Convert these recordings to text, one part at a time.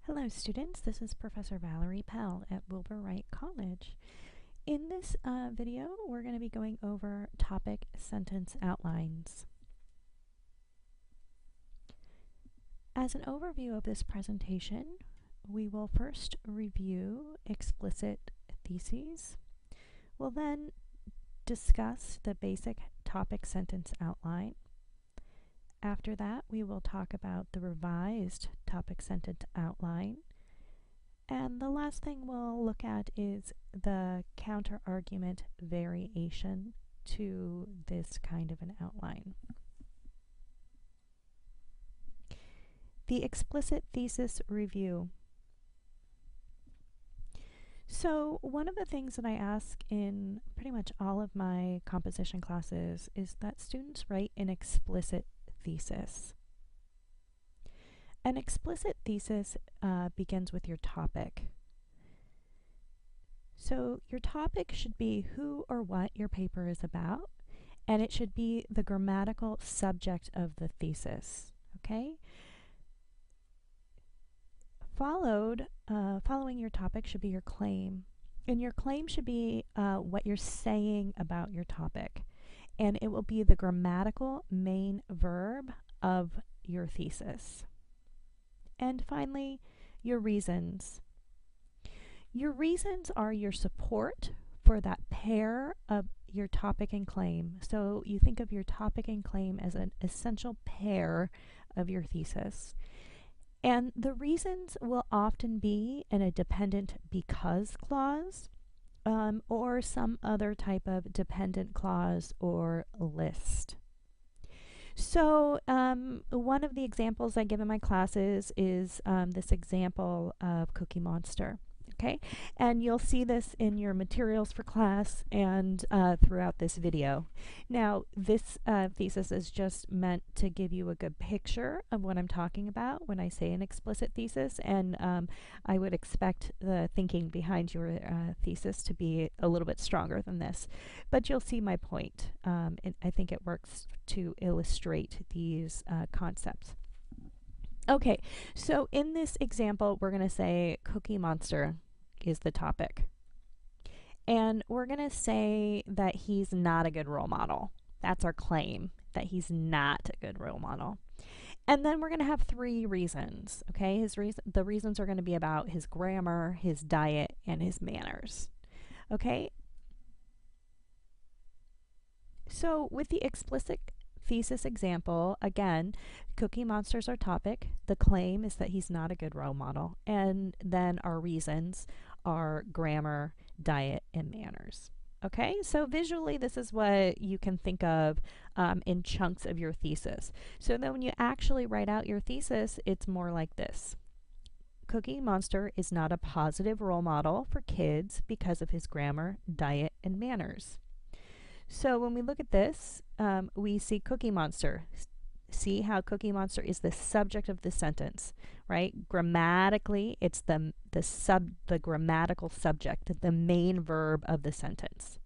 Hello students, this is Professor Valerie Pell at Wilbur Wright College. In this video, we're going to be going over topic sentence outlines. As an overview of this presentation, we will first review explicit theses. We'll then discuss the basic topic sentence outline. After that, we will talk about the revised topic sentence outline. And the last thing we'll look at is the counter-argument variation to this kind of an outline. The explicit thesis review. So one of the things that I ask in pretty much all of my composition classes is that students write an explicit thesis. An explicit thesis begins with your topic. So your topic should be who or what your paper is about, and it should be the grammatical subject of the thesis, okay? Following your topic should be your claim. And your claim should be what you're saying about your topic. And it will be the grammatical main verb of your thesis. And finally, your reasons. Your reasons are your support for that pair of your topic and claim. So you think of your topic and claim as an essential pair of your thesis. And the reasons will often be in a dependent because clause or some other type of dependent clause or list. So one of the examples I give in my classes is this example of Cookie Monster. Okay, and you'll see this in your materials for class and throughout this video. Now, this thesis is just meant to give you a good picture of what I'm talking about when I say an explicit thesis, and I would expect the thinking behind your thesis to be a little bit stronger than this. But you'll see my point. I think it works to illustrate these concepts. Okay, so in this example, we're going to say Cookie Monster is the topic. And we're going to say that he's not a good role model. That's our claim, that he's not a good role model. And then we're going to have three reasons, okay? The reasons are going to be about his grammar, his diet, and his manners, okay? So with the explicit thesis example, again, Cookie Monster's our topic. The claim is that he's not a good role model. And then our reasons are grammar, diet, and manners. Okay, so visually this is what you can think of in chunks of your thesis. So then when you actually write out your thesis, it's more like this. Cookie Monster is not a positive role model for kids because of his grammar, diet, and manners. So when we look at this, we see Cookie Monster. See how Cookie Monster is the subject of the sentence, right? Grammatically, it's the grammatical subject, the main verb of the sentence.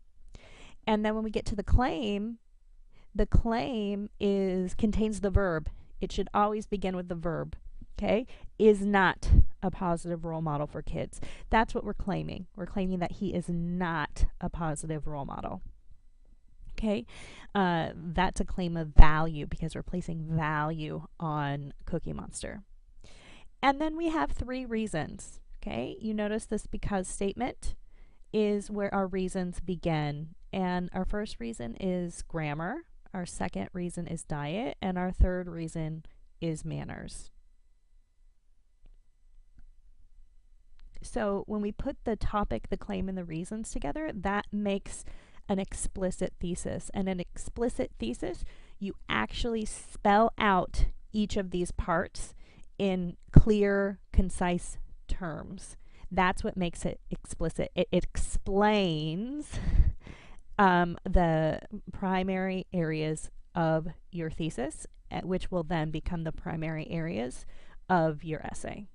And then when we get to the claim contains the verb. It should always begin with the verb, okay? Is not a positive role model for kids. That's what we're claiming. We're claiming that he is not a positive role model. Okay, that's a claim of value because we're placing value on Cookie Monster. And then we have three reasons. Okay, you notice this because statement is where our reasons begin. And our first reason is grammar, our second reason is diet, and our third reason is manners. So when we put the topic, the claim, and the reasons together, that makes an explicit thesis. And an explicit thesis, you actually spell out each of these parts in clear, concise terms. That's what makes it explicit. It explains the primary areas of your thesis, which will then become the primary areas of your essay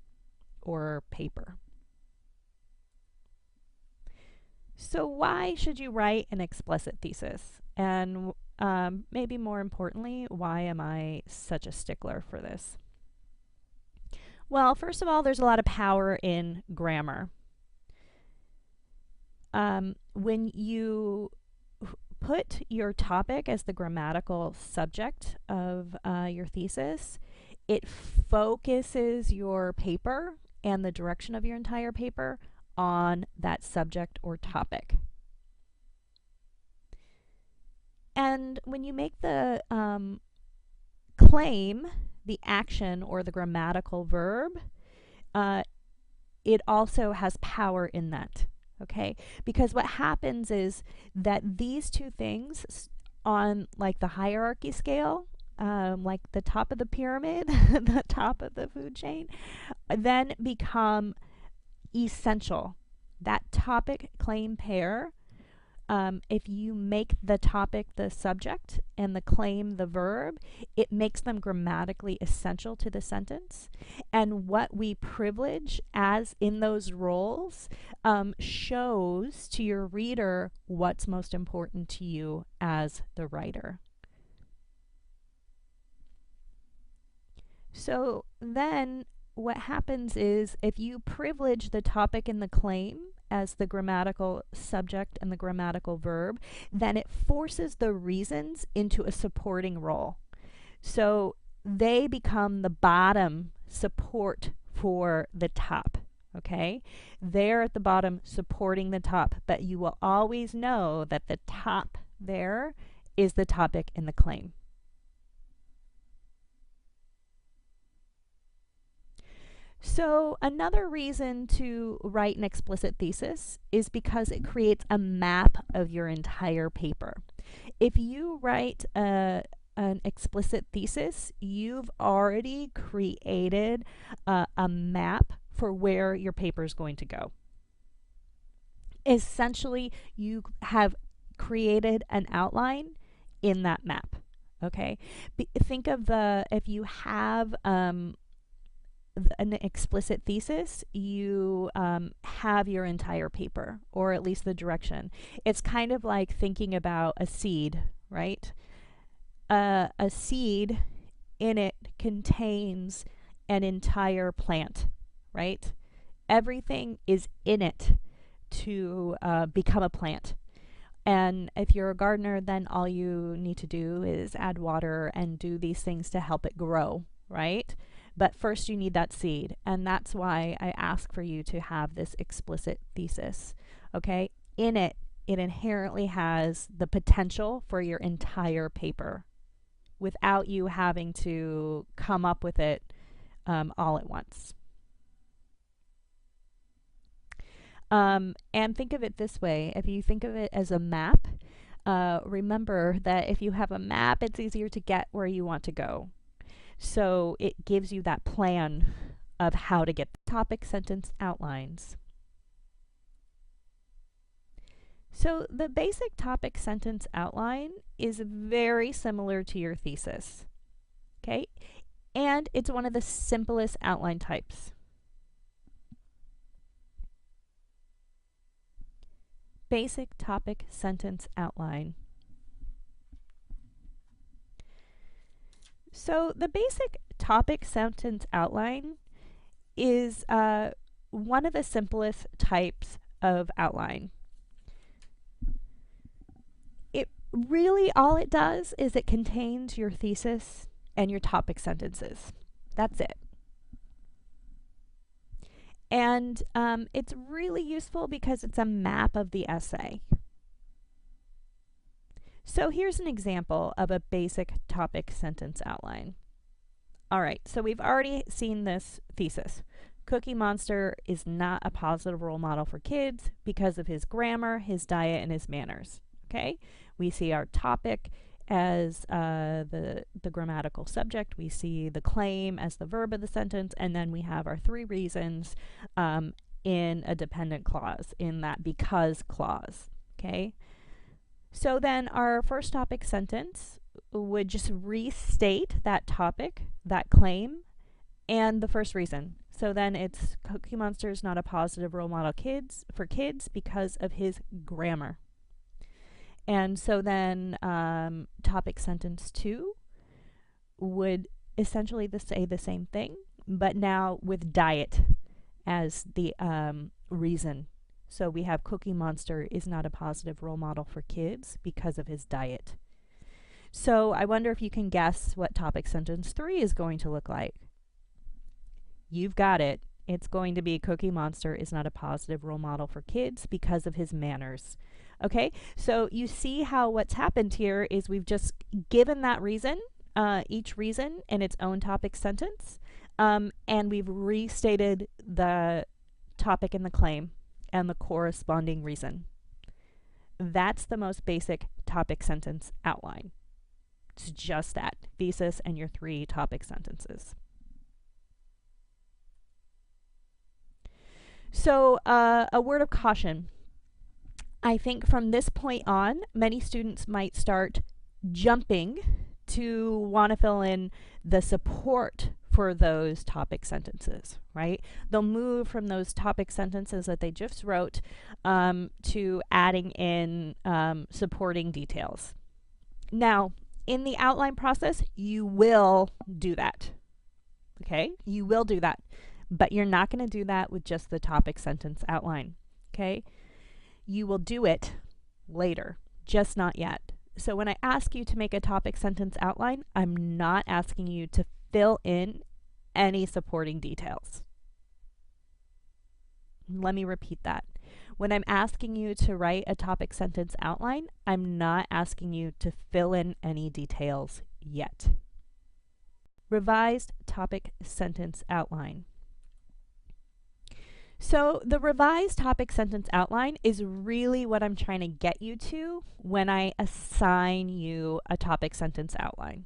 or paper. So why should you write an explicit thesis? And maybe more importantly, why am I such a stickler for this? Well, first of all, there's a lot of power in grammar. When you put your topic as the grammatical subject of your thesis, it focuses your paper and the direction of your entire paper on that subject or topic. And when you make the claim, the action or the grammatical verb, it also has power in that. Okay, because what happens is that these two things on like the hierarchy scale, like the top of the pyramid, the top of the food chain, then become essential. That topic claim pair, if you make the topic the subject and the claim the verb, it makes them grammatically essential to the sentence. And what we privilege as in those roles shows to your reader what's most important to you as the writer. So then what happens is if you privilege the topic and the claim as the grammatical subject and the grammatical verb, then it forces the reasons into a supporting role. So they become the bottom support for the top. Okay? They're at the bottom supporting the top, but you will always know that the top there is the topic and the claim. So another reason to write an explicit thesis is because it creates a map of your entire paper. If you write an explicit thesis, you've already created a map for where your paper is going to go. Essentially, you have created an outline in that map. Okay, think of if you have an explicit thesis, you have your entire paper, or at least the direction. It's kind of like thinking about a seed, right? A seed in it contains an entire plant, right? Everything is in it to become a plant. And if you're a gardener, then all you need to do is add water and do these things to help it grow, right? But first you need that seed, and that's why I ask for you to have this explicit thesis. Okay? In it, it inherently has the potential for your entire paper without you having to come up with it all at once. And think of it this way. If you think of it as a map, remember that if you have a map, it's easier to get where you want to go. So it gives you that plan of how to get the topic, sentence, outlines. So the basic topic, sentence, outline is very similar to your thesis. Okay? And it's one of the simplest outline types. Basic topic, sentence, outline. So the basic topic, sentence, outline is one of the simplest types of outline. It really, all it does is it contains your thesis and your topic sentences. That's it. And it's really useful because it's a map of the essay. So here's an example of a basic topic sentence outline. All right, so we've already seen this thesis. Cookie Monster is not a positive role model for kids because of his grammar, his diet, and his manners. Okay, we see our topic as the grammatical subject. We see the claim as the verb of the sentence, and then we have our three reasons in a dependent clause, in that because clause. Okay. So then our first topic sentence would just restate that topic, that claim, and the first reason. So then it's Cookie Monster is not a positive role model for kids because of his grammar. And so then topic sentence 2 would essentially say the same thing. but now with diet as the reason. So we have Cookie Monster is not a positive role model for kids because of his diet. So I wonder if you can guess what topic sentence 3 is going to look like. You've got it. It's going to be Cookie Monster is not a positive role model for kids because of his manners. Okay, so you see how what's happened here is we've just given that reason, each reason in its own topic sentence, and we've restated the topic in the claim and the corresponding reason. That's the most basic topic sentence outline. It's just that, thesis and your 3 topic sentences. So a word of caution. I think from this point on, many students might start jumping to want to fill in the support for those topic sentences, right? They'll move from those topic sentences that they just wrote to adding in supporting details. Now, in the outline process, you will do that, okay? You will do that, but you're not going to do that with just the topic sentence outline, okay? You will do it later, just not yet. So when I ask you to make a topic sentence outline, I'm not asking you to fill in any supporting details. Let me repeat that. When I'm asking you to write a topic sentence outline, I'm not asking you to fill in any details yet. Revised topic sentence outline. So the revised topic sentence outline is really what I'm trying to get you to when I assign you a topic sentence outline.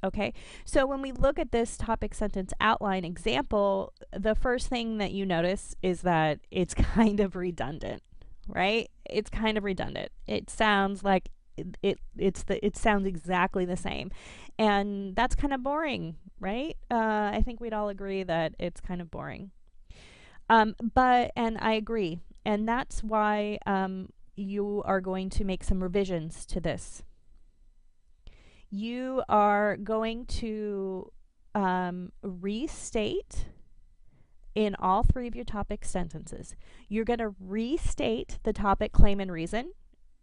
Okay, so when we look at this topic sentence outline example, the first thing that you notice is that it's kind of redundant, right? It's kind of redundant. It sounds like it sounds exactly the same, and that's kind of boring, right? I think we'd all agree that it's kind of boring. And I agree, and that's why you are going to make some revisions to this. You are going to restate in all 3 of your topic sentences. You're going to restate the topic, claim, and reason,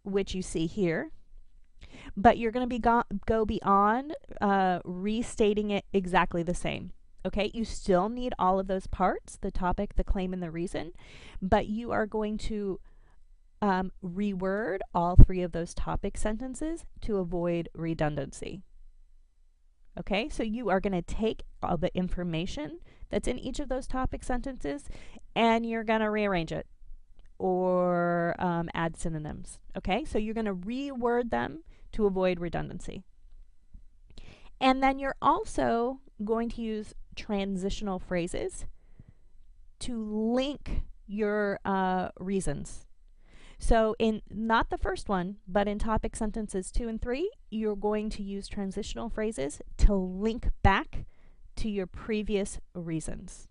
which you see here, but you're going to go beyond restating it exactly the same. Okay, you still need all of those parts, the topic, the claim, and the reason, but you are going to reword all 3 of those topic sentences to avoid redundancy. Okay, so you are going to take all the information that's in each of those topic sentences and you're going to rearrange it or add synonyms. Okay, so you're going to reword them to avoid redundancy. And then you're also going to use transitional phrases to link your reasons. So in not the first one, but in topic sentences 2 and 3, you're going to use transitional phrases to link back to your previous reasons.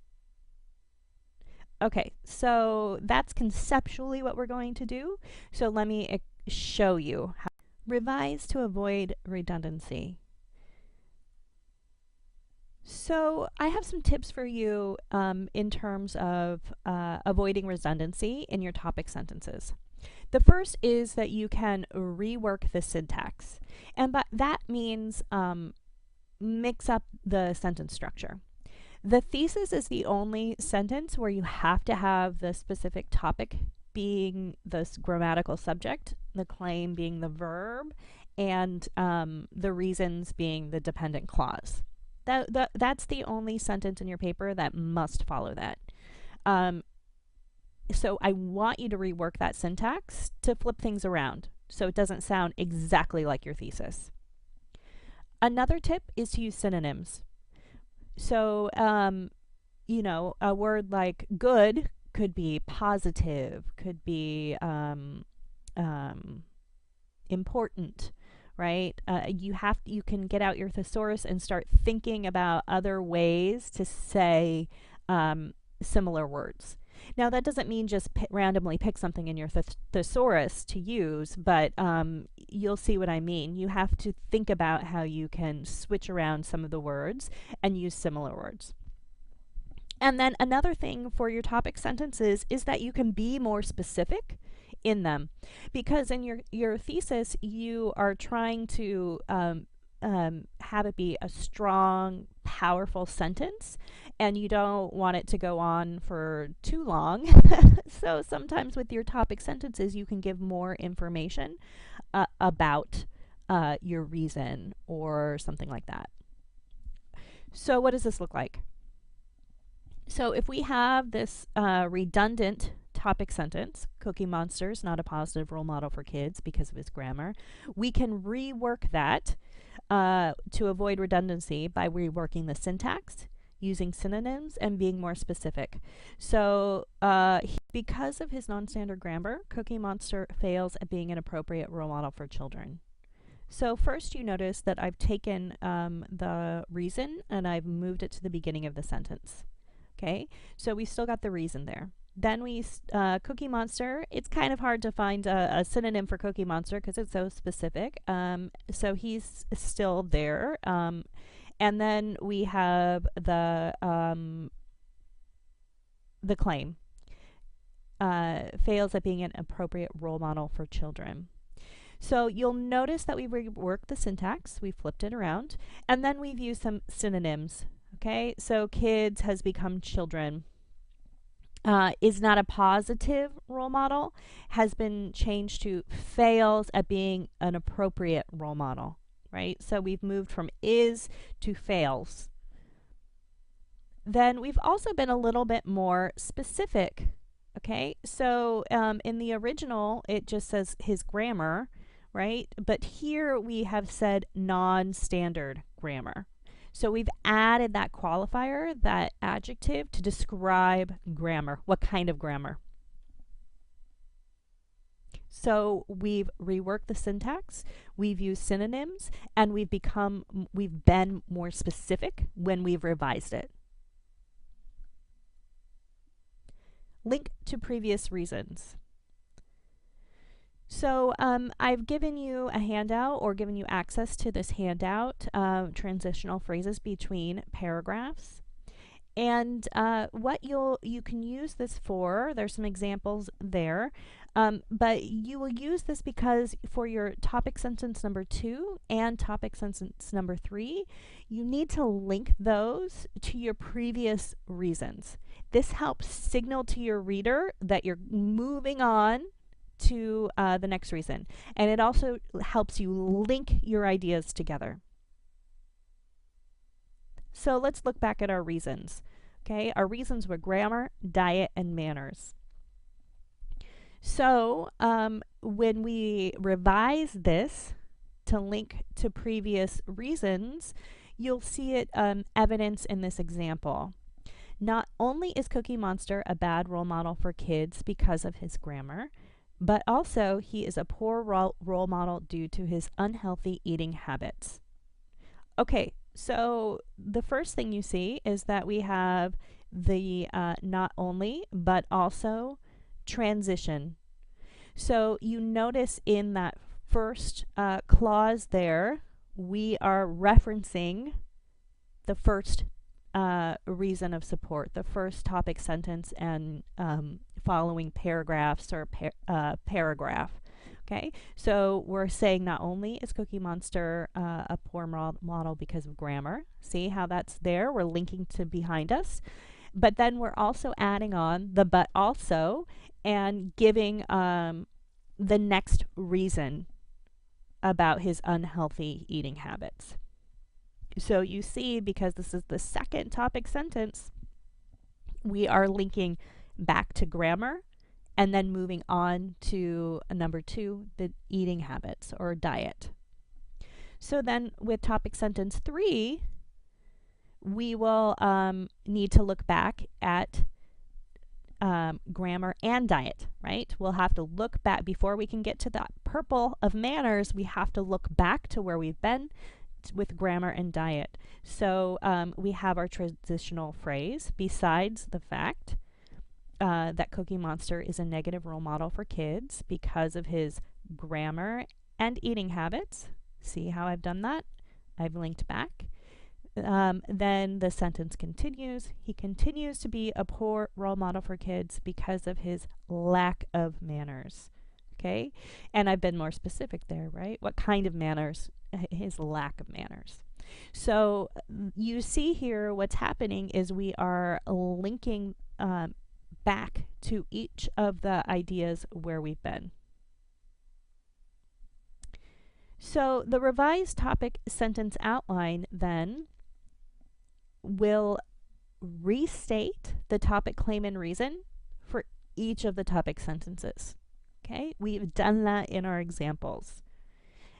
Okay, so that's conceptually what we're going to do. So let me show you how. Revise to avoid redundancy. So I have some tips for you in terms of avoiding redundancy in your topic sentences. The first is that you can rework the syntax, and that means mix up the sentence structure. The thesis is the only sentence where you have to have the specific topic being the grammatical subject, the claim being the verb, and the reasons being the dependent clause. That's the only sentence in your paper that must follow that. So I want you to rework that syntax to flip things around so it doesn't sound exactly like your thesis. Another tip is to use synonyms. So, you know, a word like good could be positive, could be important, right? You can get out your thesaurus and start thinking about other ways to say similar words. Now that doesn't mean just randomly pick something in your thesaurus to use, but you'll see what I mean. You have to think about how you can switch around some of the words and use similar words. And then another thing for your topic sentences is that you can be more specific in them, because in your thesis you are trying to have it be a strong, powerful sentence, and you don't want it to go on for too long. So sometimes with your topic sentences, you can give more information about your reason or something like that. So what does this look like? So if we have this redundant topic sentence, Cookie Monster is not a positive role model for kids because of his grammar, we can rework that to avoid redundancy by reworking the syntax, using synonyms, and being more specific. So because of his non-standard grammar, Cookie Monster fails at being an appropriate role model for children. So first you notice that I've taken the reason and I've moved it to the beginning of the sentence. Okay, so we still got the reason there. Then we, Cookie Monster, it's kind of hard to find a synonym for Cookie Monster because it's so specific. So he's still there. And then we have the claim. Fails at being an appropriate role model for children. So you'll notice that we've reworked the syntax, we flipped it around, and then we've used some synonyms. Okay, so kids has become children. Is not a positive role model, has been changed to fails at being an appropriate role model, right? So we've moved from is to fails. Then we've also been a little bit more specific. Okay, so in the original, it just says his grammar, right? But here we have said non-standard grammar. So we've added that qualifier, that adjective, to describe grammar. What kind of grammar? So we've reworked the syntax, we've used synonyms, and we've been more specific when we've revised it. Link to previous reasons. So I've given you a handout, or given you access to this handout, transitional phrases between paragraphs. And what you can use this for, there's some examples there, but you will use this because for your topic sentence number 2 and topic sentence number 3, you need to link those to your previous reasons. This helps signal to your reader that you're moving on to the next reason. And it also helps you link your ideas together. So let's look back at our reasons. Okay, our reasons were grammar, diet, and manners. So when we revise this to link to previous reasons, you'll see it evidence in this example. Not only is Cookie Monster a bad role model for kids because of his grammar, but also he is a poor role model due to his unhealthy eating habits. Okay, so the first thing you see is that we have the not only, but also transition. So you notice in that first clause there, we are referencing the first reason of support, the first topic sentence and following paragraphs or paragraph. Okay, so we're saying not only is Cookie Monster a poor model because of grammar, see how that's there, we're linking to behind us, but then we're also adding on the but also and giving the next reason about his unhealthy eating habits. So you see, because this is the second topic sentence, we are linking back to grammar and then moving on to number 2, the eating habits or diet. So then with topic sentence 3, we will need to look back at grammar and diet, right? We'll have to look back before we can get to that purple of manners. We have to look back to where we've been with grammar and diet. So we have our transitional phrase, besides the fact that Cookie Monster is a negative role model for kids because of his grammar and eating habits. See how I've done that? I've linked back. Then the sentence continues. He continues to be a poor role model for kids because of his lack of manners. Okay? And I've been more specific there, right? What kind of manners? His lack of manners. So you see here what's happening is we are linking back to each of the ideas where we've been. So the revised topic sentence outline then will restate the topic, claim, and reason for each of the topic sentences. Okay, we've done that in our examples.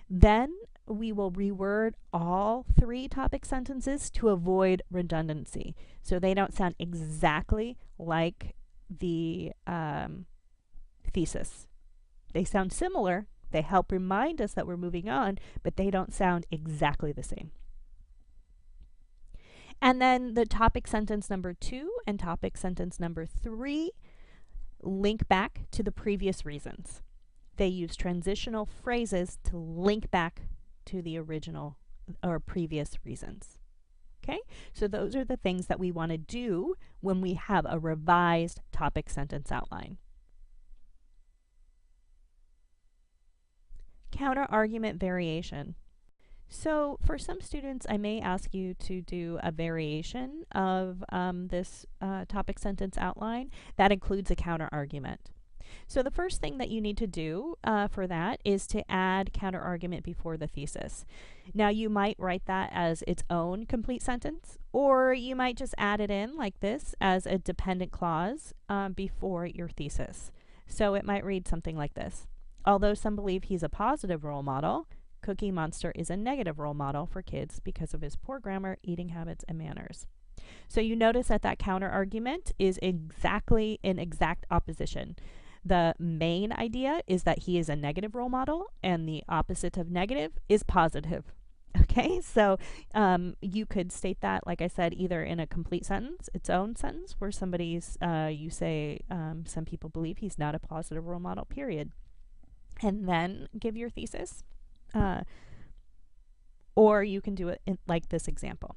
Then we will reword all 3 topic sentences to avoid redundancy, so they don't sound exactly like the thesis. They sound similar. They help remind us that we're moving on, but they don't sound exactly the same. And then the topic sentence number 2 and topic sentence number 3 link back to the previous reasons. They use transitional phrases to link back to the original or previous reasons. Okay, so those are the things that we want to do when we have a revised topic sentence outline. Counter-argument variation. So for some students, I may ask you to do a variation of this topic sentence outline that includes a counter-argument. So the first thing that you need to do for that is to add counter-argument before the thesis. Now you might write that as its own complete sentence, or you might just add it in like this as a dependent clause before your thesis. So it might read something like this. Although some believe he's a positive role model, Cookie Monster is a negative role model for kids because of his poor grammar, eating habits, and manners. So you notice that that counter-argument is exactly in exact opposition. The main idea is that he is a negative role model, and the opposite of negative is positive. Okay, so you could state that, like I said, either in a complete sentence, its own sentence, where somebody's, you say, some people believe he's not a positive role model, period. And then give your thesis. Or you can do it in, like this example.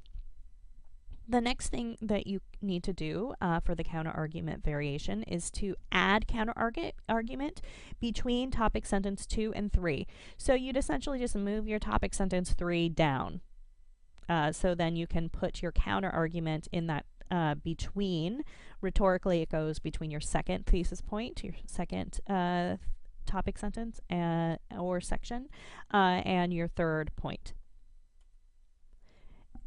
The next thing that you need to do for the counter-argument variation is to add counter-argument between topic sentence 2 and 3. So you'd essentially just move your topic sentence 3 down. So then you can put your counter-argument in that between. Rhetorically, it goes between your second thesis point, your second topic sentence or section, and your third point.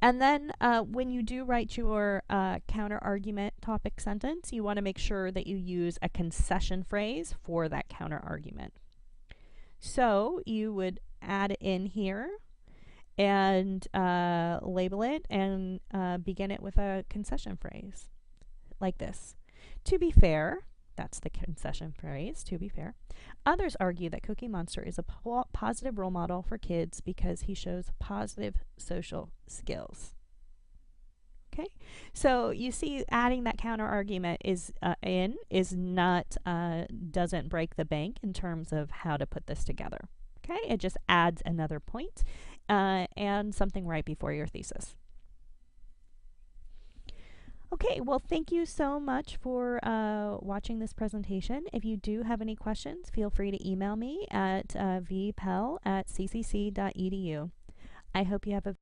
And then when you do write your counter-argument topic sentence, you want to make sure that you use a concession phrase for that counter-argument. So you would add it in here and label it and begin it with a concession phrase like this. To be fair, that's the concession phrase, to be fair. Others argue that Cookie Monster is a positive role model for kids because he shows positive social skills. Okay, so you see adding that counter argument is not doesn't break the bank in terms of how to put this together. Okay, it just adds another point and something right before your thesis. Okay, well, thank you so much for watching this presentation. If you do have any questions, feel free to email me at vpell@ccc.edu. I hope you have a